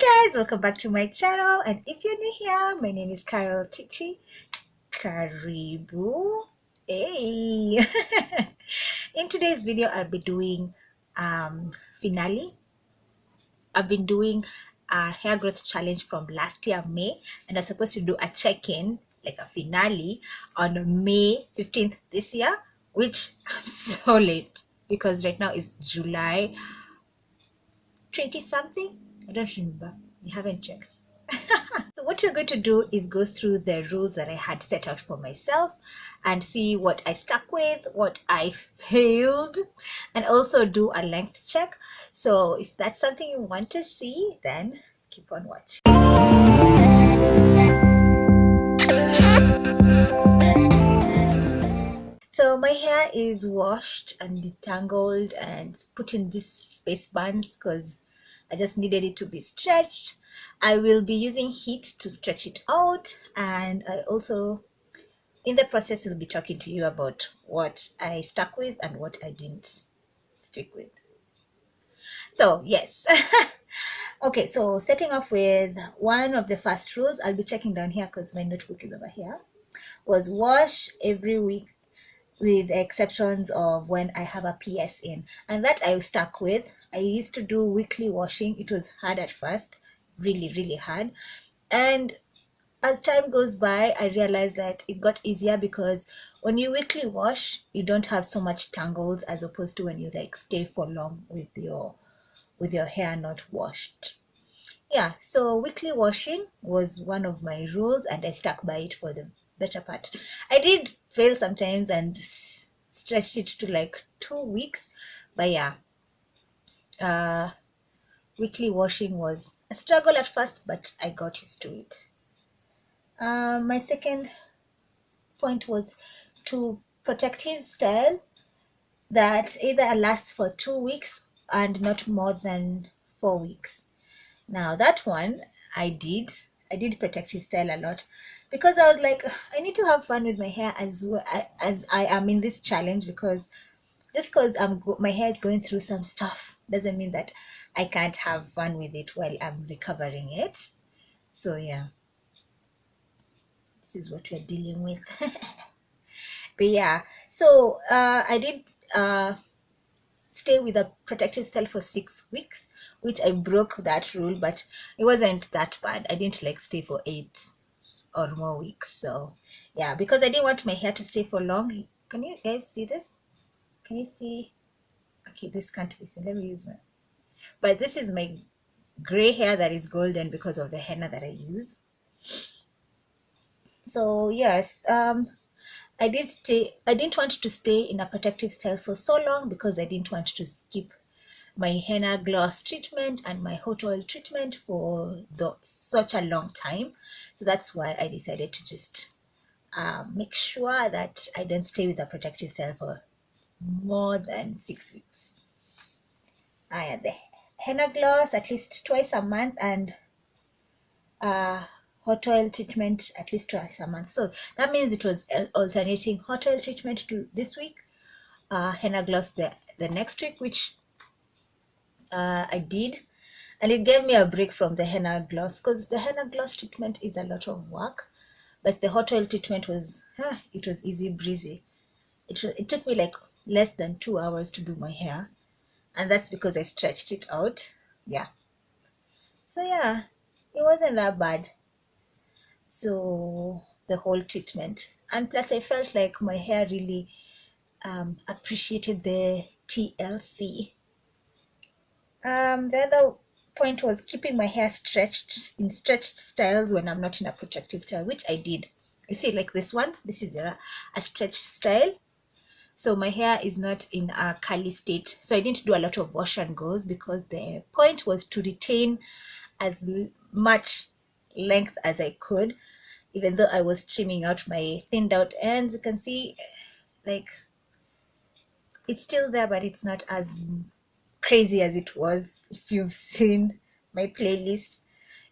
Hi guys, welcome back to my channel, and if you're new here, my name is Tichie. Karibu. Hey. In today's video I'll be doing finale. I've been doing a hair growth challenge from last year May, and I'm supposed to do a check-in, like a finale, on May 15th this year, which I'm so late because right now is July 20 something. I don't remember, I haven't checked. So what we're going to do is go through the rules that I had set out for myself and see what I stuck with, what I failed, and also do a length check. So if that's something you want to see, then keep on watching. So my hair is washed and detangled and put in these space bands because I just needed it to be stretched. I will be using heat to stretch it out, and I also in the process will be talking to you about what I stuck with and what I didn't stick with. So yes. Okay, so setting off with one of the first rules, I'll be checking down here because my notebook is over here, was wash every week with the exceptions of when I have a PS in, and that I stuck with. I used to do weekly washing. It was hard at first, really hard, and as time goes by I realized that it got easier because when you weekly wash you don't have so much tangles as opposed to when you like stay for long with your hair not washed. Yeah, so weekly washing was one of my rules and I stuck by it for the better part. I did fail sometimes and stretched it to like 2 weeks, but yeah, weekly washing was a struggle at first, but I got used to it. My second point was to protective style that either lasts for 2 weeks and not more than 4 weeks. Now that one I did protective style a lot because I was like, I need to have fun with my hair as well as I am in this challenge, because just because my hair is going through some stuff doesn't mean that I can't have fun with it while I'm recovering it. So yeah, this is what we're dealing with. But yeah, so I did stay with a protective style for 6 weeks, which I broke that rule, but it wasn't that bad. I didn't like stay for 8 or more weeks. So yeah, because I didn't want my hair to stay for long. Can you guys see this? Can you see? Okay, this can't be seen. Let me use my, but this is my gray hair that is golden because of the henna that I use. So yes, I didn't want to stay in a protective style for so long because I didn't want to skip my henna gloss treatment and my hot oil treatment for such a long time. So that's why I decided to just make sure that I don't stay with a protective style for more than 6 weeks. I had the henna gloss at least twice a month, and hot oil treatment at least twice a month. So that means it was alternating hot oil treatment to this week, henna gloss the next week, which I did, and it gave me a break from the henna gloss because the henna gloss treatment is a lot of work, but the hot oil treatment was it was easy breezy. It took me like less than 2 hours to do my hair, and that's because I stretched it out. Yeah, so yeah, it wasn't that bad. So the whole treatment, and plus I felt like my hair really appreciated the TLC. The other point was keeping my hair stretched in stretched styles when I'm not in a protective style, which I did. You see, like this one, this is a stretched style, so my hair is not in a curly state, so I didn't do a lot of wash and goes because the point was to retain as much length as I could, even though I was trimming out my thinned out ends. You can see like it's still there, but it's not as crazy as it was if you've seen my playlist.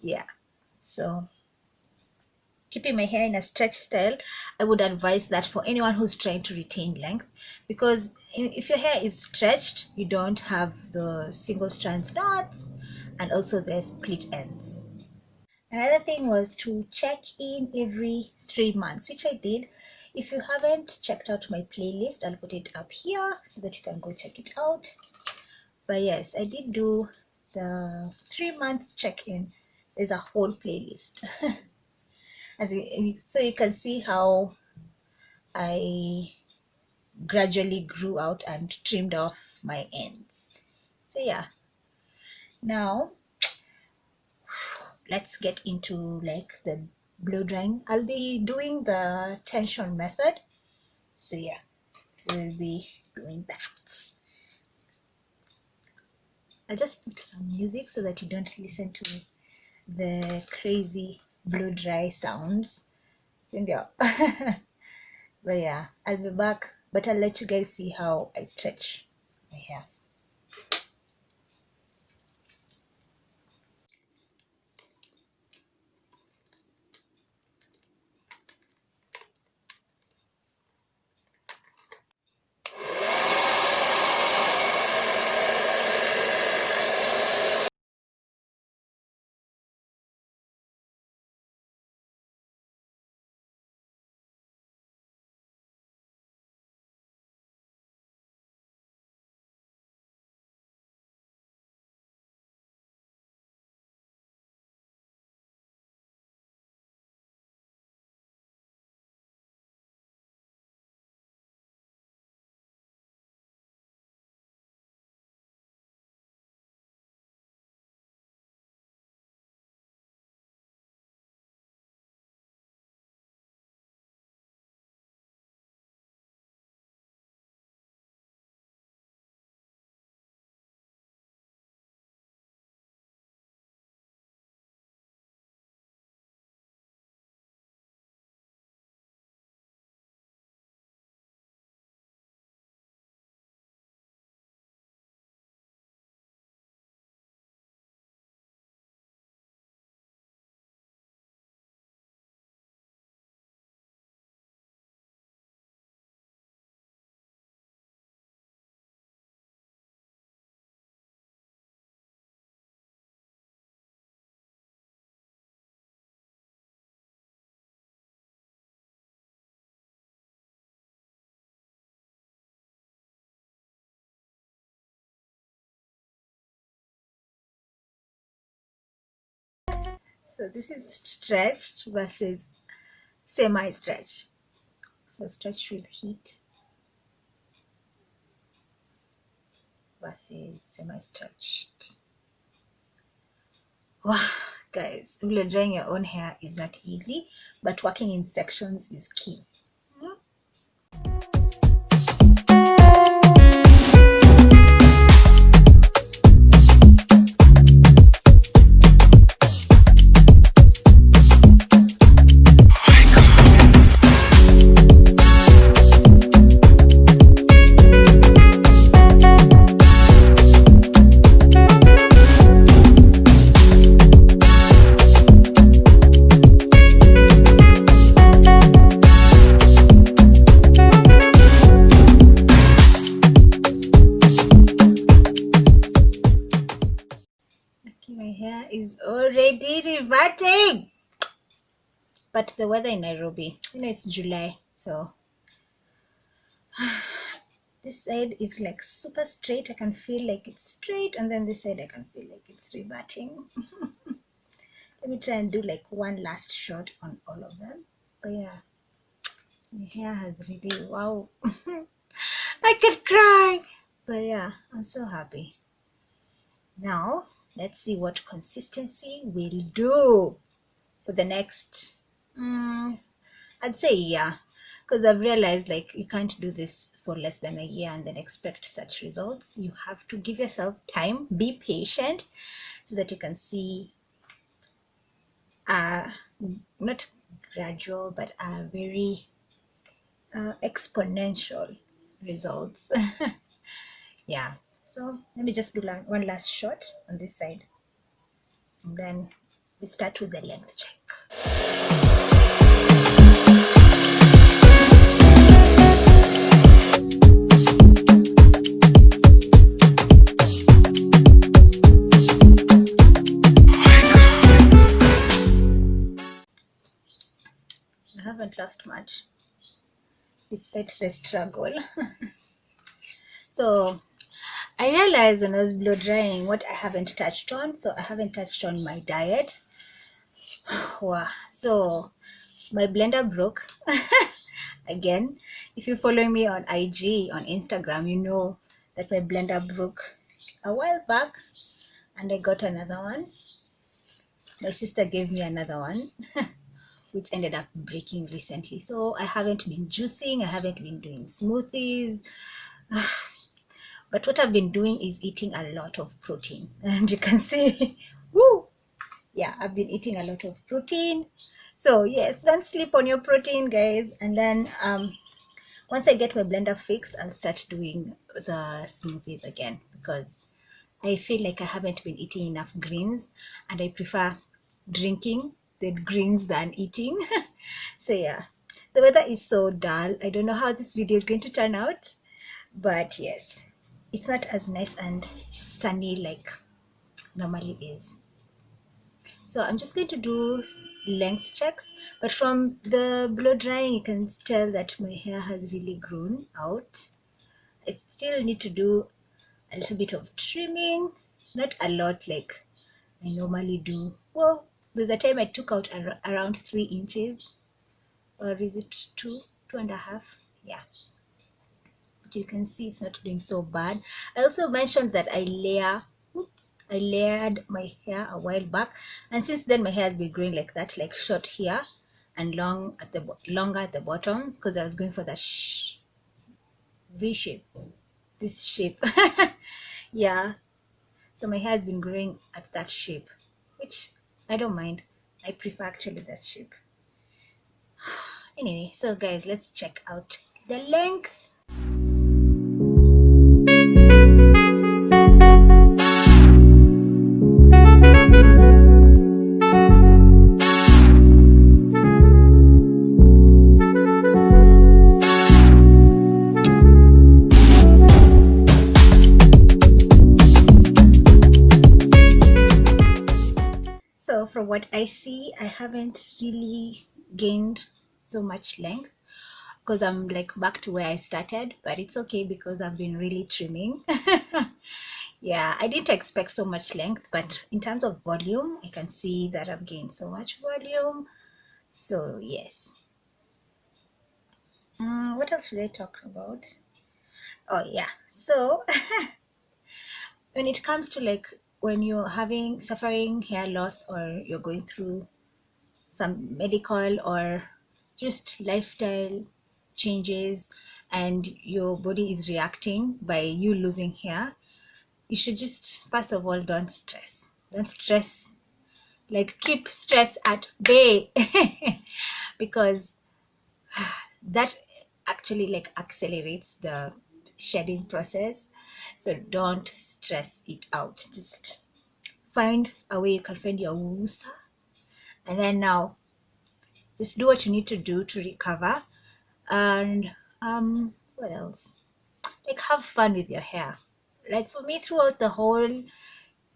Yeah, so keeping my hair in a stretch style, I would advise that for anyone who's trying to retain length, because if your hair is stretched you don't have the single strands knots and also the split ends. Another thing was to check in every 3 months, which I did. If you haven't checked out my playlist, I'll put it up here so that you can go check it out. But yes, I did do the 3 months check-in. There's a whole playlist. So you can see how I gradually grew out and trimmed off my ends. So yeah, now let's get into like the blow drying. I'll be doing the tension method, so yeah, we'll be doing that. I'll just put some music so that you don't listen to the crazy blow dry sounds. So yeah. But yeah, I'll be back, but I'll let you guys see how I stretch my hair. So this is stretched versus semi-stretch. So stretch with heat versus semi-stretched. Wow, guys, blow drying your own hair is not easy, but working in sections is key. My hair is already reverting, but the weather in Nairobi, it's July, so this side is like super straight. I can feel like it's straight, and then this side I can feel like it's reverting. Let me try and do like one last shot on all of them. But yeah, my hair has really, wow. I could cry, but yeah, I'm so happy. Now let's see what consistency will do for the next I'd say yeah, because I've realized like you can't do this for less than a year and then expect such results. You have to give yourself time, be patient, so that you can see not gradual but very exponential results. Yeah, so let me just do one last shot on this side, and then we start with the length check. haven't lost much despite the struggle. So I realized when I was blow drying what I haven't touched on. So I haven't touched on my diet. Wow. So my blender broke again. If you follow me on IG, on Instagram, you know that my blender broke a while back, and I got another one. My sister gave me another one which ended up breaking recently. So I haven't been juicing, I haven't been doing smoothies. But what I've been doing is eating a lot of protein, and you can see woo, yeah, I've been eating a lot of protein. So yes, don't sleep on your protein, guys. And then once I get my blender fixed, I'll start doing the smoothies again, because I feel like I haven't been eating enough greens, and I prefer drinking the greens than eating. So yeah, the weather is so dull. I don't know how this video is going to turn out, but yes, it's not as nice and sunny like normally is. So I'm just going to do length checks, but from the blow drying you can tell that my hair has really grown out. I still need to do a little bit of trimming, not a lot like I normally do. Well, there's a time I took out around 3 inches, or is it 2.5? Yeah, but you can see it's not doing so bad. I also mentioned that I layered my hair a while back, and since then my hair has been growing like that, like short here and longer at the bottom, because I was going for that V shape, this shape. Yeah, so my hair has been growing at that shape, which I don't mind. I prefer actually that shape. Anyway, so guys, let's check out the length. So from what I see, I haven't really gained so much length, because I'm like back to where I started, but it's okay because I've been really trimming. Yeah, I didn't expect so much length, but in terms of volume, I can see that I've gained so much volume. So yes. What else should I talk about? Oh yeah, so when it comes to like when you're suffering hair loss, or you're going through some medical or just lifestyle changes, and your body is reacting by you losing hair, you should just, first of all, don't stress. Like, keep stress at bay. Because that actually like accelerates the shedding process. So don't stress it out. Just find a way you can find your woosa, and then now just do what you need to do to recover. And what else? Like, have fun with your hair. Like, for me, throughout the whole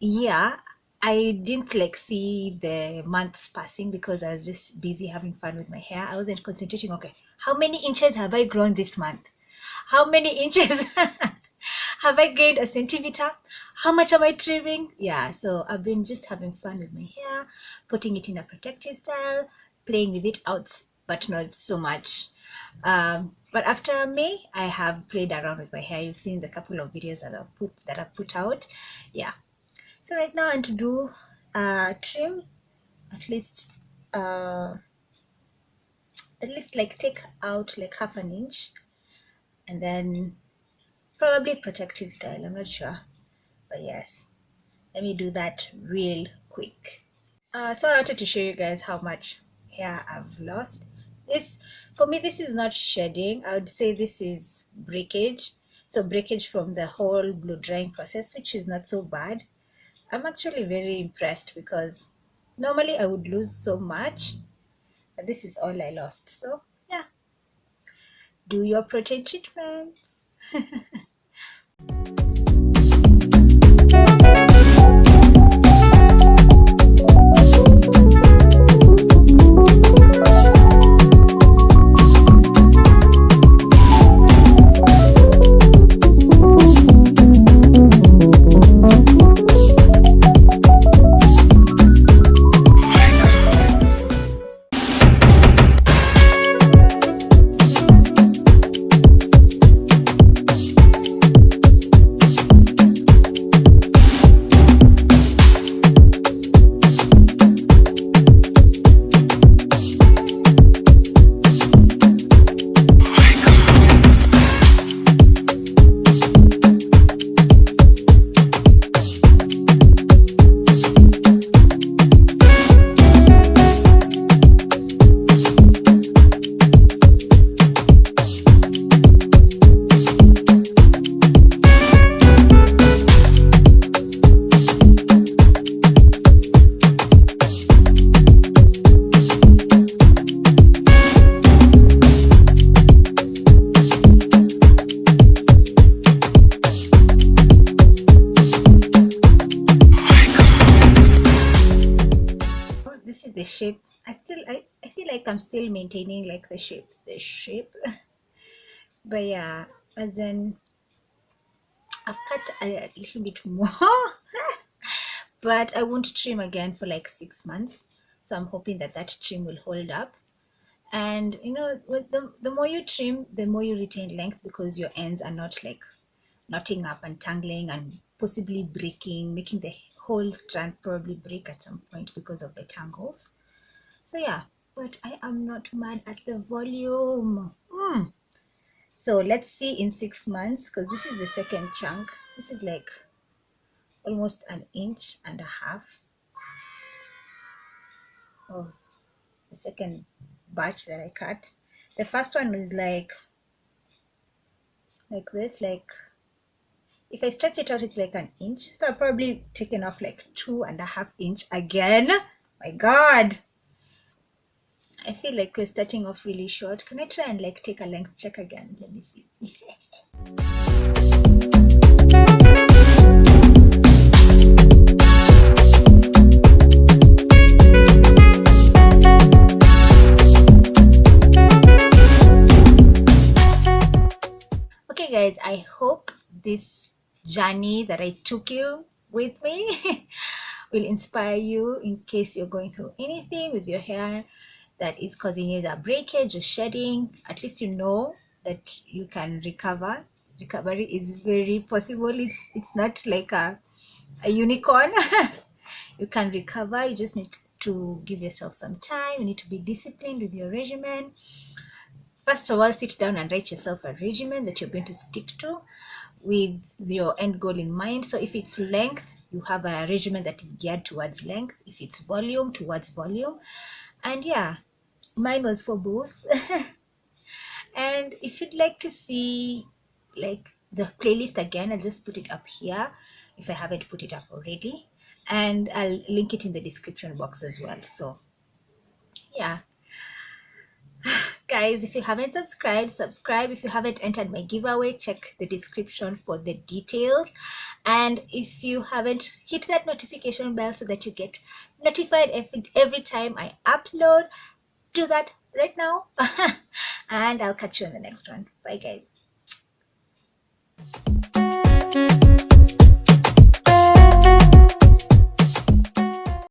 year, I didn't like see the months passing, because I was just busy having fun with my hair. I wasn't concentrating, okay, how many inches have I grown this month? How many inches have I gained a centimeter? How much am I trimming? Yeah, so I've been just having fun with my hair, putting it in a protective style, playing with it out, but not so much. But after May, I have played around with my hair. You've seen the couple of videos that I've put out. Yeah, so right now I want to do trim, at least like take out like half an inch, and then probably protective style, I'm not sure, but yes, let me do that real quick. So I wanted to show you guys how much hair I've lost. For me, this is not shedding. I would say this is breakage. So breakage from the whole blow drying process, which is not so bad. I'm actually very impressed, because normally I would lose so much, but this is all I lost. So yeah, do your protein treatments. is the shape. I feel like I'm still maintaining like the shape. But yeah, and then I've cut a little bit more. But I won't trim again for like 6 months, so I'm hoping that that trim will hold up. And you know, with the more you trim, the more you retain length, because your ends are not like knotting up and tangling and possibly breaking, making the whole strand probably break at some point because of the tangles. So yeah, but I am not mad at the volume. So let's see in 6 months, because this is the second chunk. This is like almost an inch and a half of the second batch that I cut. The first one was like this, like if I stretch it out, it's like an inch. So I've probably taken off like 2.5 inch again. My God. I feel like we're starting off really short. Can I try and like take a length check again? Let me see. Okay guys, I hope this journey that I took you with me will inspire you in case you're going through anything with your hair that is causing either breakage or shedding. At least you know that you can recover. Recovery is very possible. It's not like a unicorn. You can recover. You just need to give yourself some time. You need to be disciplined with your regimen. First of all, sit down and write yourself a regimen that you're going to stick to with your end goal in mind. So if it's length, you have a regimen that is geared towards length. If it's volume, towards volume. And yeah, mine was for both. And if you'd like to see like the playlist again, I'll just put it up here if I haven't put it up already, and I'll link it in the description box as well. So yeah, guys, if you haven't subscribe. If you haven't entered my giveaway, check the description for the details. And if you haven't, hit that notification bell so that you get notified every time I upload. Do that right now. And I'll catch you in the next one. Bye guys.